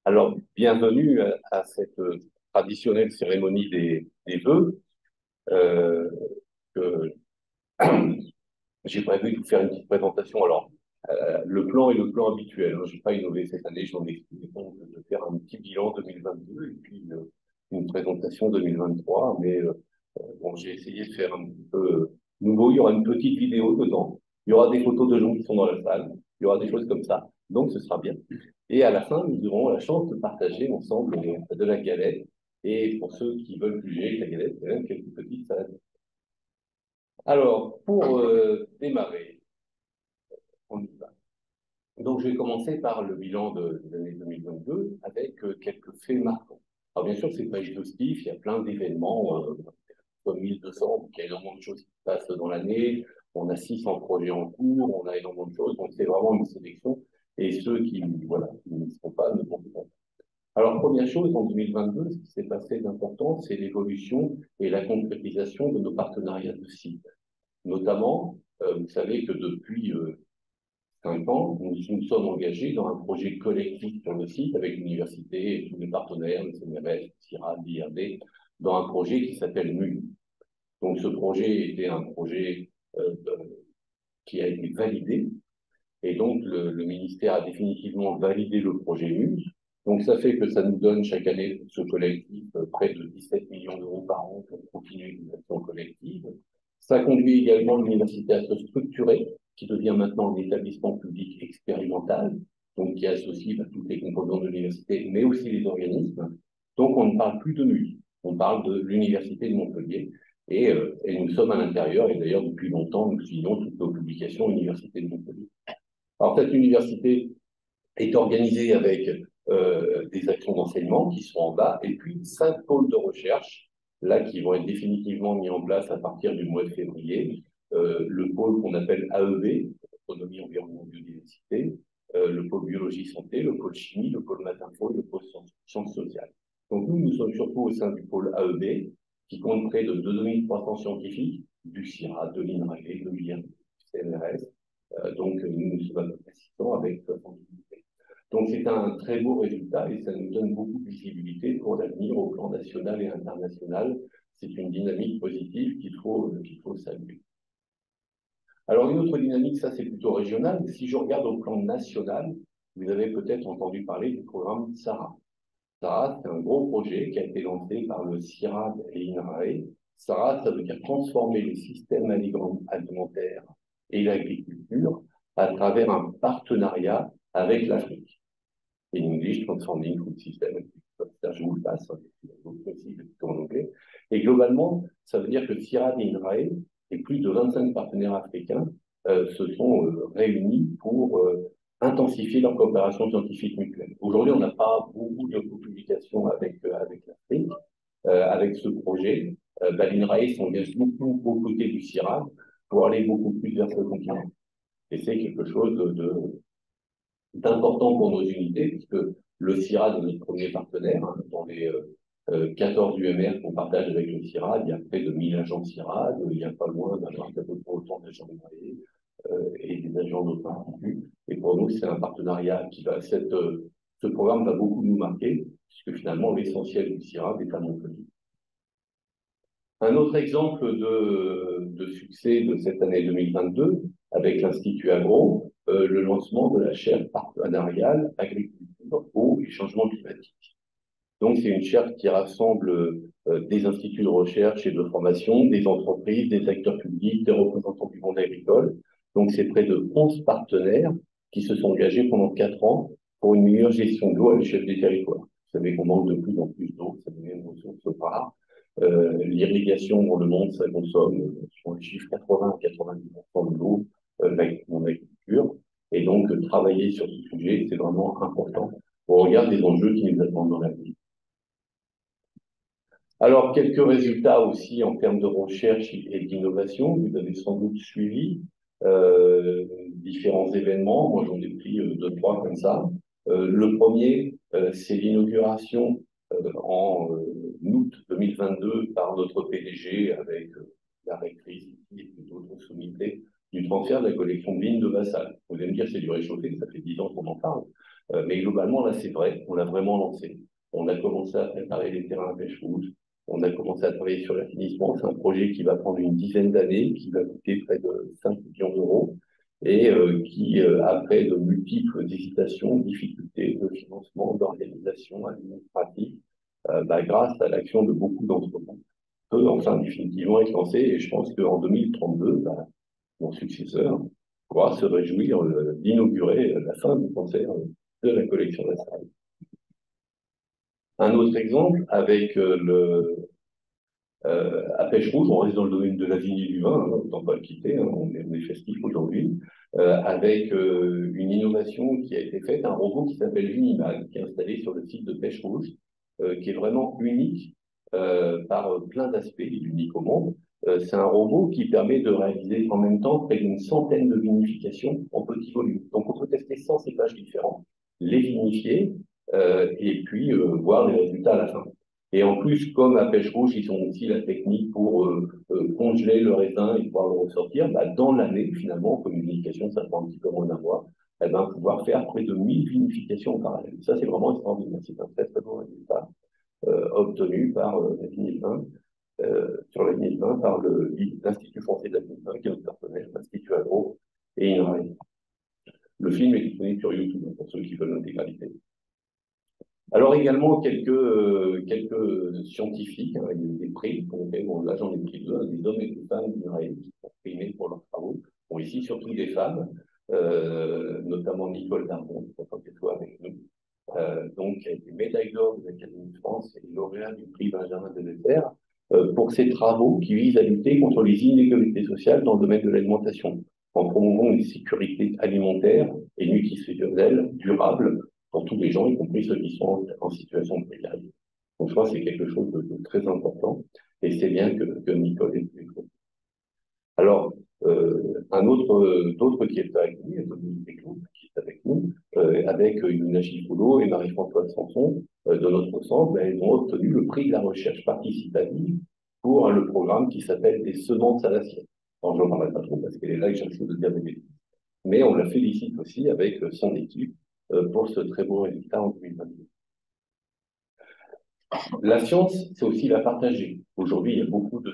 Alors, bienvenue à cette traditionnelle cérémonie des vœux. Euh, que j'ai prévu de vous faire une petite présentation. Alors, le plan est le plan habituel, hein. Je n'ai pas innové cette année, j'en ai expliqué donc de faire un petit bilan 2022 et puis une présentation 2023. Mais bon, j'ai essayé de faire un petit peu nouveau. Il y aura une petite vidéo dedans. Il y aura des photos de gens qui sont dans la salle. Il y aura des choses comme ça. Donc, ce sera bien. Et à la fin, nous aurons la chance de partager ensemble de la galette. Et pour ceux qui veulent plus léger que la galette, il y a même quelques petites salades. Alors, pour démarrer, on y va. Donc, je vais commencer par le bilan de l'année 2022 avec quelques faits marquants. Alors, bien sûr, c'est pas exhaustif, il y a plein d'événements, comme 1200, il y a énormément de choses qui se passent dans l'année. On a 600 projets en cours, on a énormément de choses, donc c'est vraiment une sélection. Et ceux qui, voilà, qui ne seront pas ne vont pas. Alors, première chose, en 2022, ce qui s'est passé d'important, c'est l'évolution et la concrétisation de nos partenariats de sites. Notamment, vous savez que depuis 5 ans, nous nous sommes engagés dans un projet collectif sur le site avec l'université et tous les partenaires, le CNRS, le CIRAD, l'IRD, dans un projet qui s'appelle MUN. Donc, ce projet était un projet qui a été validé. Et donc, le ministère a définitivement validé le projet MUS. Donc, ça fait que ça nous donne chaque année, pour ce collectif, près de 17 millions d'euros par an pour continuer une action collective. Ça conduit également l'université à se structurer, qui devient maintenant un établissement public expérimental, donc qui associe toutes les composantes de l'université, mais aussi les organismes. Donc, on ne parle plus de MUS, on parle de l'université de Montpellier. Et nous sommes à l'intérieur, et d'ailleurs, depuis longtemps, nous suivons toutes nos publications Université de Montpellier. Alors, cette université est organisée avec des actions d'enseignement qui sont en bas, et puis 5 pôles de recherche, là, qui vont être définitivement mis en place à partir du mois de février. Le pôle qu'on appelle AEB, Autonomie, Environnement, Biodiversité, le pôle Biologie, Santé, le pôle Chimie, le pôle Math-Info, le pôle Sciences sociales. Donc nous sommes surtout au sein du pôle AEB, qui compte près de 2300 scientifiques, du CIRAD, de l'INRAE, de l'IRD, du CNRS. Donc nous sommes à peu près 600 avec 70 unités. Donc c'est un très beau résultat et ça nous donne beaucoup de visibilité pour l'avenir au plan national et international. C'est une dynamique positive qu'il faut saluer. Alors une autre dynamique, ça c'est plutôt régional. Si je regarde au plan national, vous avez peut-être entendu parler du programme SARA. SARA, c'est un gros projet qui a été lancé par le CIRAD et l'INRAE. SARA, ça veut dire transformer les systèmes alimentaires et l'agriculture à travers un partenariat avec l'Afrique. In English, Transforming Food System. Je vous le passe, aussi en anglais. Et globalement, ça veut dire que CIRAD et INRAE et plus de 25 partenaires africains se sont réunis pour intensifier leur coopération scientifique mutuelle. Aujourd'hui, on n'a pas beaucoup de publications avec l'Afrique. Avec ce projet, l'INRAE s'engage beaucoup aux côtés du CIRAD pour aller beaucoup plus vers ce continent. Et c'est quelque chose d'important pour nos unités, puisque le CIRAD est notre premier partenaire. Hein, dans les 14 UMR qu'on partage avec le CIRAD, il y a près de 1000 agents de CIRAD, il n'y a pas loin d'avoir à peu près autant d'agents de et des agents d'autres instituts. Et pour nous, c'est un partenariat qui va, ce programme va beaucoup nous marquer, puisque finalement, l'essentiel du CIRAD est à Montpellier. Un autre exemple de succès de cette année 2022, avec l'Institut Agro, le lancement de la chaire partenariale agriculture, eau et changement climatique. Donc, c'est une chaire qui rassemble des instituts de recherche et de formation, des entreprises, des acteurs publics, des représentants du monde agricole. Donc, c'est près de 11 partenaires qui se sont engagés pendant 4 ans pour une meilleure gestion de l'eau à l'échelle des territoires. Vous savez qu'on manque de plus en plus d'eau, ça devient une ressource rare. L'irrigation dans le monde, ça consomme, sur les chiffres, 80 à 90% de l'eau en agriculture. Et donc, travailler sur ce sujet, c'est vraiment important au regard des enjeux qui nous attendent dans l'avenir. Alors, quelques résultats aussi en termes de recherche et d'innovation. Vous avez sans doute suivi différents événements. Moi, j'en ai pris deux, trois comme ça. Le premier, c'est l'inauguration en août 2022 par notre PDG avec la rectrice et d'autres sommités du transfert de la collection de vignes de Vassal. Vous allez me dire, c'est du réchauffé, ça fait 10 ans qu'on en parle. Mais globalement, là, c'est vrai, on l'a vraiment lancé. On a commencé à préparer les terrains à pêche rouge. On a commencé à travailler sur l'assainissement. C'est un projet qui va prendre une dizaine d'années, qui va coûter près de 5 millions d'euros et qui, après de multiples hésitations, difficultés de financement, d'organisation administrative, grâce à l'action de beaucoup d'entreprises, peut enfin définitivement être lancé. Et je pense qu'en 2032, mon successeur pourra se réjouir d'inaugurer la fin du cancer de la collection d'Assal. Un autre exemple avec à Pêche Rouge, on reste dans le domaine de la vigne et du vin, hein, autant pas le quitter, hein, on est festif aujourd'hui, avec une innovation qui a été faite, un robot qui s'appelle Vinimal, qui est installé sur le site de Pêche Rouge, qui est vraiment unique par plein d'aspects, il est unique au monde. C'est un robot qui permet de réaliser en même temps près d'une centaine de vinifications en petit volume. Donc on peut tester 100 cépages différents, les vinifier et puis voir les résultats à la fin. Et en plus, comme à Pêche Rouge, ils ont aussi la technique pour congeler le raisin et pouvoir le ressortir, dans l'année, finalement, comme une vinification, ça prend un petit peu moins d'un mois, pouvoir faire près de 1000 vinifications en parallèle. Ça, c'est vraiment extraordinaire. C'est un très, très bon résultat obtenu par la vigne et le vin, sur la vigne et le vin, par l'Institut français de la vigne et le vin, qui est notre partenaire, l'Institut Agro et INRAE. Le film est disponible sur YouTube, pour ceux qui veulent l'intégralité. Alors également quelques scientifiques, hein, il y a eu des prix qu'on fait, bon là j'en ai pris deux, hein, des hommes et des femmes d'INRAE qui sont primés pour leurs travaux. Bon ici surtout des femmes, notamment Nicole Darmon, qui est qu'elle soit avec nous. Donc elle a été médaille d'or de l'Académie de France et lauréat du prix Benjamin Delessert pour ses travaux qui visent à lutter contre les inégalités sociales dans le domaine de l'alimentation, en promouvant une sécurité alimentaire et nutritionnelle durable pour tous les gens, y compris ceux qui sont en situation de précarité. Donc je crois que c'est quelque chose de très important et c'est bien que Nicole ait pu. Alors, d'autres qui est avec nous, Dominique Desclous, qui est avec nous, avec Yuna Gifolo et Marie-Françoise Sanson de notre centre, elles ont obtenu le prix de la recherche participative pour le programme qui s'appelle des semences à l'assiette. Alors, je n'en parlerai pas trop parce qu'elle est là et j'ai chose de dire des bêtises. Mais on la félicite aussi avec son équipe pour ce très beau résultat en 2022. La science, c'est aussi la partager. Aujourd'hui, il y a beaucoup de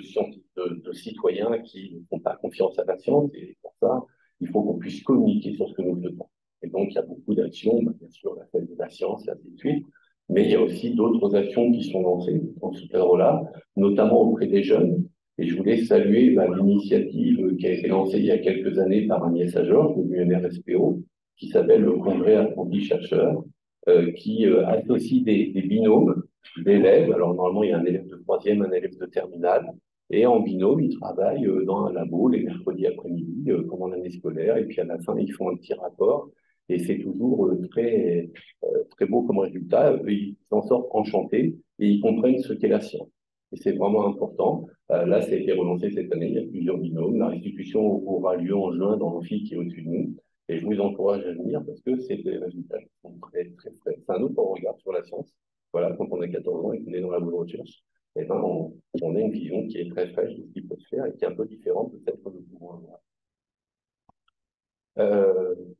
citoyens qui ne font pas confiance à la science, et pour ça, il faut qu'on puisse communiquer sur ce que nous faisons. Et donc, il y a beaucoup d'actions, bien sûr, la fête de la science, et ainsi de suite, mais il y a aussi d'autres actions qui sont lancées dans ce cadre-là, notamment auprès des jeunes. Et je voulais saluer l'initiative qui a été lancée il y a quelques années par Agnès Ajor, de l'UNRSPO, qui s'appelle le Congrès Apprenti Chercheur, qui associe des binômes d'élèves. Alors, normalement, il y a un élève de troisième, un élève de terminale. Et en binôme, ils travaillent dans un labo les mercredis après-midi, pendant l'année scolaire. Et puis, à la fin, ils font un petit rapport. Et c'est toujours très beau comme résultat. Ils s'en sortent enchantés et ils comprennent ce qu'est la science. Et c'est vraiment important. Là, ça a été relancé cette année. Il y a plusieurs binômes. La restitution aura lieu en juin dans l'amphi qui est au-dessus de nous. Et je vous encourage à venir parce que c'est des résultats qui sont très, très frais. C'est un autre regard sur la science. Voilà, quand on a 14 ans et qu'on est dans la bonne recherche, eh ben, on a une vision qui est très fraîche de ce qui peut se faire et qui est un peu différente de celle que nous pouvons avoir.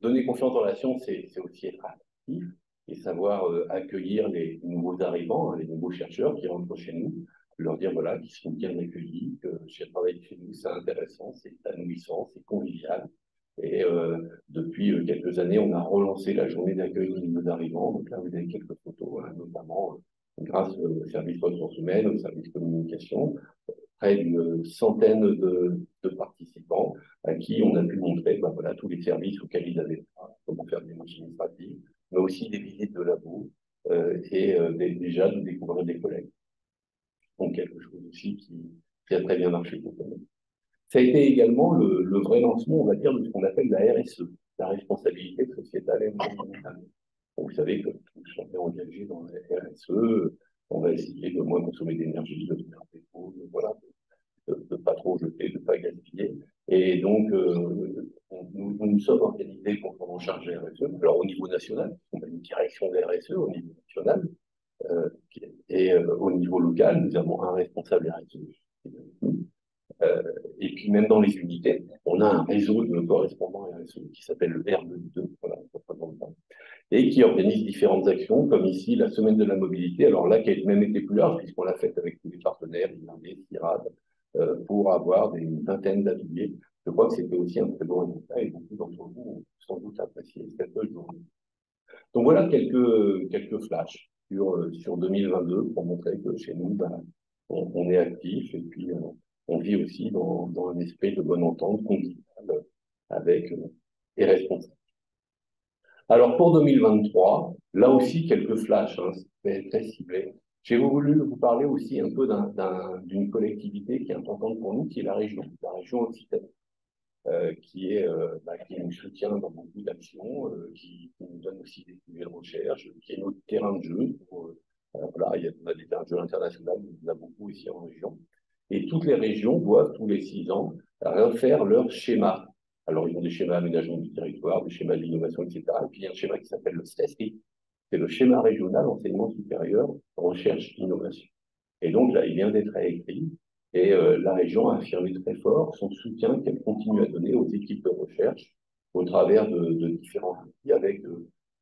Donner confiance dans la science, c'est aussi être actif et savoir accueillir les nouveaux arrivants, hein, les nouveaux chercheurs qui rentrent chez nous, leur dire voilà, qu'ils sont bien accueillis, que travailler chez nous, c'est intéressant, c'est épanouissant, c'est convivial. Et depuis quelques années, on a relancé la journée d'accueil des nouveaux arrivants. Donc là, vous avez quelques photos, hein, notamment grâce au service ressources humaines, au service communication, près d'une centaine de participants à qui on a pu montrer voilà, tous les services auxquels ils avaient, comment faire des démarches administratives, mais aussi des visites de labo et déjà de découvrir des collègues. Donc quelque chose aussi qui a très bien marché pour nous. Ça a été également le vrai lancement, on va dire, de ce qu'on appelle la RSE, la responsabilité sociétale et environnementale. Vous savez que tous sont engagés dans la RSE, on va essayer de moins consommer d'énergie, de faire des pauses, voilà, de ne pas trop jeter, de ne pas gaspiller. Et donc, nous nous sommes organisés pour prendre en charge la RSE. Alors, au niveau national, on a une direction de la RSE au niveau national, et au niveau local, nous avons un responsable RSE. Et puis même dans les unités, on a un réseau de correspondants RSE qui s'appelle le RE2, voilà, et qui organise différentes actions, comme ici la semaine de la mobilité, alors là qui a même été plus large, puisqu'on l'a faite avec tous les partenaires, Irlandais, CIRAD, pour avoir une vingtaine d'ateliers. Je crois que c'était aussi un très bon résultat, et beaucoup d'entre vous ont sans doute apprécié cette journée. Donc voilà quelques flashs sur 2022 pour montrer que chez nous, on est actif et puis on vit aussi dans un esprit de bonne entente conviviale avec les responsables. Alors pour 2023, là aussi quelques flashs, hein, c'est très ciblé. J'ai voulu vous parler aussi un peu d'une collectivité qui est importante pour nous, qui est la région Occitanie. Qui nous soutient dans beaucoup d'actions, qui nous donne aussi des sujets de recherche, qui est notre terrain de jeu. Voilà, on a des terrains de jeu internationaux, on en a beaucoup ici en région. Et toutes les régions doivent, tous les 6 ans, refaire leur schéma. Alors, ils ont des schémas d'aménagement du territoire, des schémas d'innovation, etc. Et puis, il y a un schéma qui s'appelle le STESRI, c'est le schéma régional enseignement supérieur, recherche, innovation. Et donc, là, il vient d'être réécrit. Et la région a affirmé très fort son soutien qu'elle continue à donner aux équipes de recherche au travers de différents outils avec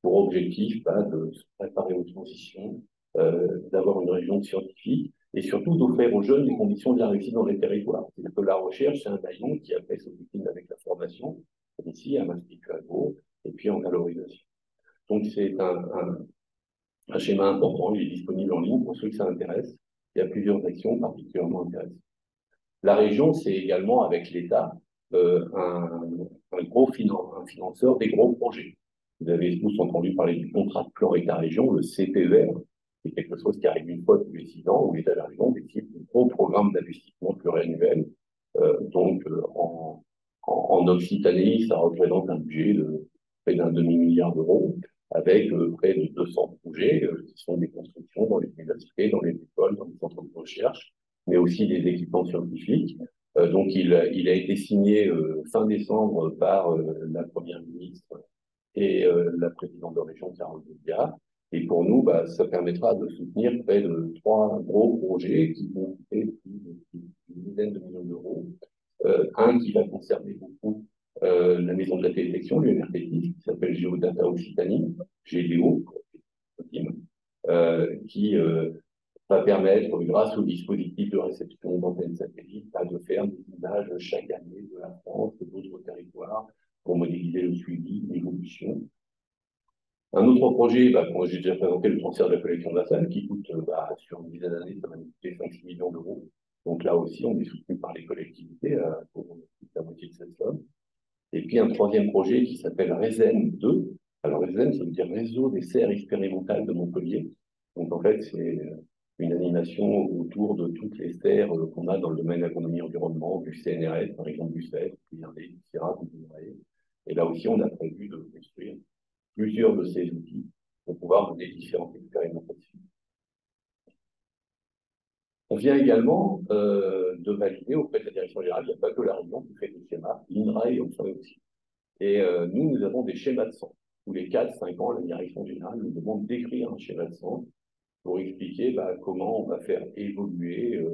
pour objectif de se préparer aux transitions, d'avoir une région scientifique et surtout d'offrir aux jeunes les conditions de la réussite dans les territoires. C'est-à-dire que la recherche, c'est un maillon qui après se décline avec la formation, ici à l'Institut Agro, et puis en valorisation. Donc c'est un schéma important, il est disponible en ligne pour ceux que ça intéresse. Il y a plusieurs actions particulièrement intéressantes. La région, c'est également avec l'État un financeur des gros projets. Vous avez tous entendu parler du contrat de plan État-région, le CPER, c'est quelque chose qui arrive une fois tous les 6 ans, où l'État et la région décident de gros programmes d'investissement pluriannuel. En Occitanie, ça représente un budget de près d'un demi-milliard d'euros, avec près de 200 projets qui sont des constructions dans les universités, dans les écoles, dans les centres de recherche, mais aussi des équipements scientifiques. Donc, il a été signé fin décembre par la Première ministre et la présidente de région, Carole Delga. Et pour nous, ça permettra de soutenir près de 3 gros projets qui vont coûter une dizaine de millions d'euros. Un qui va concerner beaucoup la maison de la télévision, l'UMRT, qui s'appelle Géodata Occitanie, GDO, qui va permettre, grâce au dispositif de réception d'antennes satellites, de faire des images chaque année de la France, de d'autres territoires, pour modéliser le suivi, l'évolution. Un autre projet, quand j'ai déjà présenté le transfert de la collection de la salle, qui coûte sur une dizaine d'années, ça va nous coûter 5-6 millions d'euros. Donc là aussi, on est soutenu par les collectivités pour la moitié de cette somme. Et puis un troisième projet qui s'appelle RESEN 2. Alors RESEN, ça veut dire Réseau des serres expérimentales de Montpellier. Donc en fait, c'est une animation autour de toutes les serres qu'on a dans le domaine de l'économie environnement, du CNRS, par exemple du CEF, du CIRAD, et là aussi, on a prévu de construire plusieurs de ces outils pour pouvoir mener différentes expérimentations. On vient également de valider auprès de la direction générale, il n'y a pas que la région qui fait des schémas, l'INRAE en fait aussi. Et nous avons des schémas de centre. Tous les 4-5 ans, la direction générale nous demande d'écrire un schéma de centre pour expliquer comment on va faire évoluer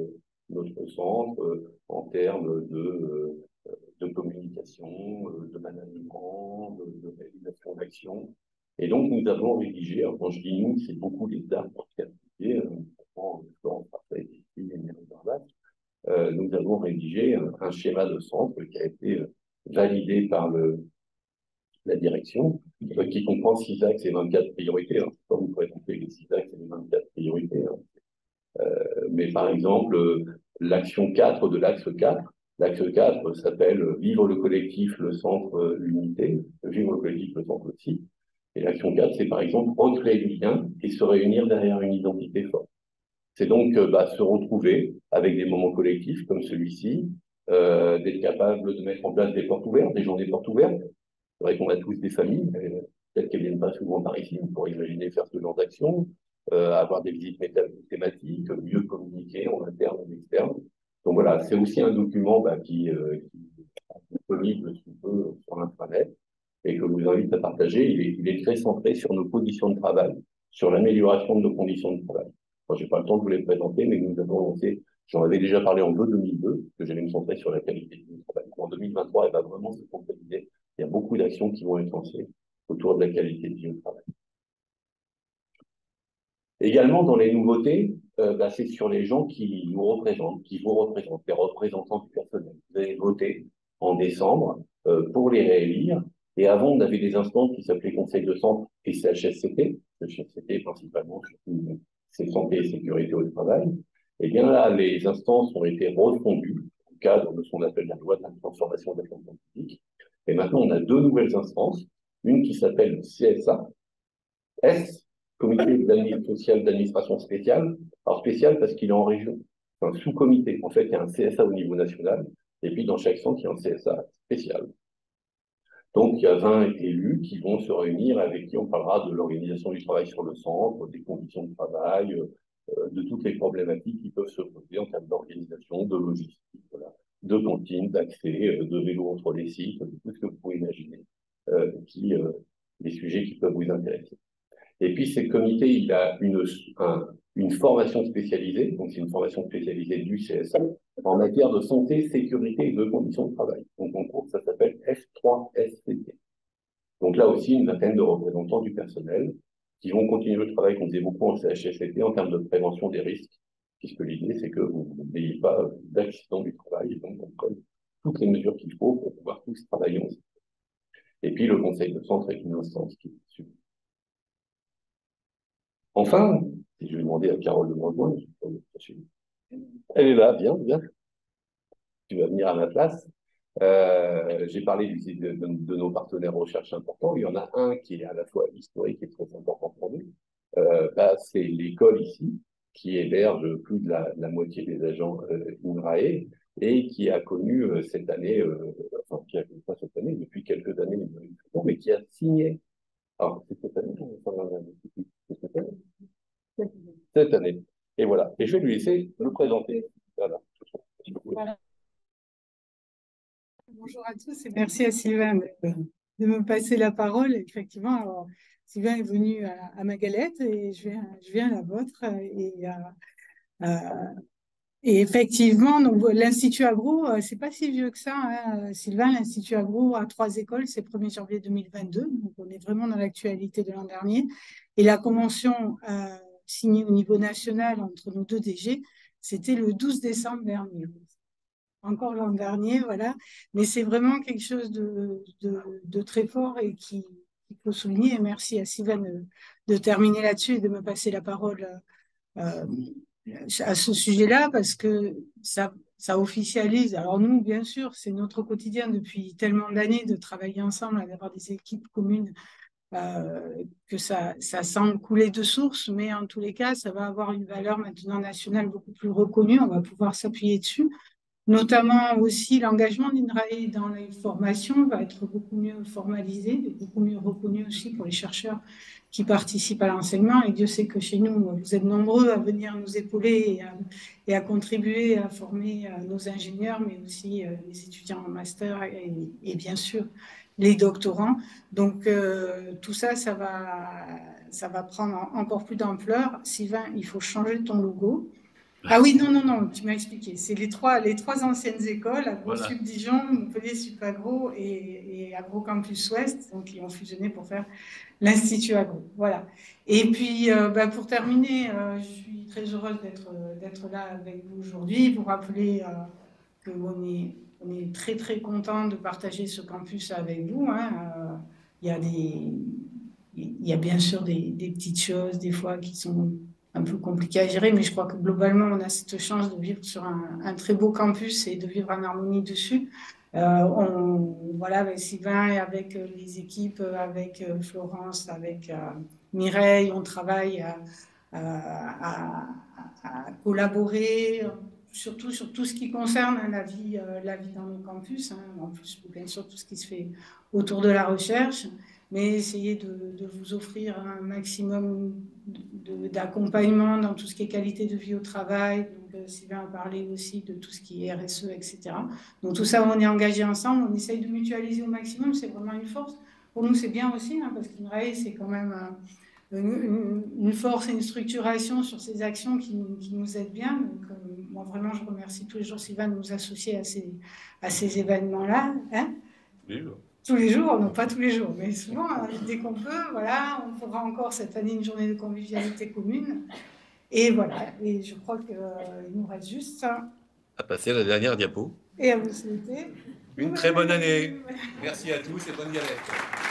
notre centre en termes de communication, de management, de réalisation d'actions. Et donc, nous avons rédigé, alors quand je dis nous, c'est beaucoup d'États pour certifier, Florence Parfait ici et Mary Barbat. Nous avons rédigé un schéma de centre qui a été validé par la direction, qui comprend 6 axes et 24 priorités. Alors, je ne sais pas, vous pourrez compter les 6 axes et les 24 priorités. Mais par exemple, l'action 4 de l'axe 4, l'axe 4 s'appelle Vivre le collectif, le centre, l'unité, Vivre le collectif, le centre aussi. Et l'action 4, c'est par exemple recréer du lien et se réunir derrière une identité forte. C'est donc se retrouver avec des moments collectifs comme celui-ci, d'être capable de mettre en place des portes ouvertes, des journées portes ouvertes. C'est vrai qu'on a tous des familles, peut-être qu'elles ne viennent pas souvent par ici, on pourrait imaginer faire ce genre d'action, avoir des visites thématiques, mieux communiquer en interne et en externe. Donc voilà, c'est aussi un document qui est disponible sur l'intranet et que je vous invite à partager. Il est très centré sur nos conditions de travail, sur l'amélioration de nos conditions de travail. Je n'ai pas le temps de vous les présenter, mais nous avons lancé J'en avais déjà parlé en 2002, que j'allais me centrer sur la qualité du travail. En 2023, elle va vraiment se concrétiser. Il y a beaucoup d'actions qui vont être lancées autour de la qualité de vie au travail. Également, dans les nouveautés, c'est sur les gens qui nous représentent, qui vous représentent, les représentants du personnel. Vous avez voté en décembre pour les réélire. Et avant, on avait des instances qui s'appelaient Conseil de centre et CHSCT. CHSCT, principalement, c'est santé et sécurité au travail. Et bien là, les instances ont été refondues dans le cadre de ce qu'on appelle la loi de la transformation de la fonction publique. Et maintenant, on a deux nouvelles instances. Une qui s'appelle CSA, Comité social d'administration spéciale. Alors spécial parce qu'il est en région. C'est un sous-comité. En fait, il y a un CSA au niveau national. Et puis, dans chaque centre, il y a un CSA spécial. Donc, il y a 20 élus qui vont se réunir, avec qui on parlera de l'organisation du travail sur le centre, des conditions de travail, de toutes les problématiques qui peuvent se poser en termes d'organisation, de logistique, voilà, de cantine, d'accès, de vélo entre les sites, de tout ce que vous pouvez imaginer, des sujets qui peuvent vous intéresser. Et puis, ce comité, il a une formation spécialisée, donc c'est une formation spécialisée du CSA, en matière de santé, sécurité et de conditions de travail. Donc, en cours, ça s'appelle F3SCT. Donc là aussi, une vingtaine de représentants du personnel qui vont continuer le travail qu'on faisait beaucoup en CHSCT en termes de prévention des risques, puisque l'idée, c'est que vous n'ayez pas d'accident du travail, et donc on prenne toutes les mesures qu'il faut pour pouvoir tous travailler ensemble. Et puis, le conseil de centre est une instance qui est suivie. Enfin, si je vais demander à Carole de me rejoindre, elle est là, bien, bien. Tu vas venir à ma place. J'ai parlé de nos partenaires recherche importants. Il y en a un qui est à la fois historique et très important pour nous. C'est l'école ici, qui héberge plus de la moitié des agents INRAE et qui a connu cette année, enfin, qui a connu pas cette année, depuis quelques années, mais qui a signé. Alors, c'est cette année, c'est cette année. Cette année. Et voilà. Et je vais lui laisser le présenter. Voilà. Voilà. Bonjour à tous et merci à Sylvain de me passer la parole. Effectivement, alors, Sylvain est venu à ma galette et je viens à la vôtre. Et effectivement, l'Institut Agro, c'est pas si vieux que ça, hein. Sylvain, l'Institut Agro a 3 écoles, c'est 1er janvier 2022, donc on est vraiment dans l'actualité de l'an dernier. Et la convention signée au niveau national entre nos deux DG, c'était le 12 décembre dernier. Encore l'an dernier, voilà. Mais c'est vraiment quelque chose de très fort et qu'il faut souligner. Et merci à Sylvain de terminer là-dessus et de me passer la parole à ce sujet-là parce que ça officialise. Alors nous, bien sûr, c'est notre quotidien depuis tellement d'années de travailler ensemble, d'avoir des équipes communes, que ça semble couler de source, mais en tous les cas, ça va avoir une valeur maintenant nationale beaucoup plus reconnue. On va pouvoir s'appuyer dessus. Notamment aussi, l'engagement d'INRAE dans les formations va être beaucoup mieux formalisé, beaucoup mieux reconnu aussi pour les chercheurs qui participent à l'enseignement. Et Dieu sait que chez nous, vous êtes nombreux à venir nous épauler et à contribuer à former nos ingénieurs, mais aussi les étudiants en master et bien sûr les doctorants. Donc tout ça, ça va prendre encore plus d'ampleur. Sylvain, il faut changer ton logo. Ah oui, non, tu m'as expliqué. C'est les trois anciennes écoles, Agro Voilà. Sup Dijon, Montpellier Sup Agro et Agro Campus Ouest, donc qui ont fusionné pour faire l'Institut Agro. Voilà. Et puis, pour terminer, je suis très heureuse d'être là avec vous aujourd'hui, vous rappeler qu'on est très très content de partager ce campus avec vous, hein. Il y a bien sûr des petites choses, des fois, qui sont un peu compliqué à gérer, mais je crois que globalement, on a cette chance de vivre sur un très beau campus et de vivre en harmonie dessus. Voilà, avec Sylvain et avec les équipes, avec Florence, avec Mireille, on travaille à collaborer, surtout sur tout ce qui concerne la vie dans nos campus, hein, en plus, bien sûr, tout ce qui se fait autour de la recherche, mais essayer de vous offrir un maximum d'accompagnement dans tout ce qui est qualité de vie au travail. Donc, Sylvain a parlé aussi de tout ce qui est RSE, etc. Donc, tout ça, on est engagé ensemble, on essaye de mutualiser au maximum, c'est vraiment une force. Pour nous, c'est bien aussi, hein, parce qu'INRAE, c'est quand même une force et une structuration sur ces actions qui nous aident bien. Donc, moi, vraiment, je remercie tous les jours Sylvain de nous associer à ces événements-là. Hein, tous les jours, non pas tous les jours, mais souvent, dès qu'on peut, voilà, on fera encore cette année une journée de convivialité commune. Et voilà, et je crois qu'il nous reste juste ça. À passer à la dernière diapo. Et à vous souhaiter Une très bonne année. Merci à tous et bonne galette.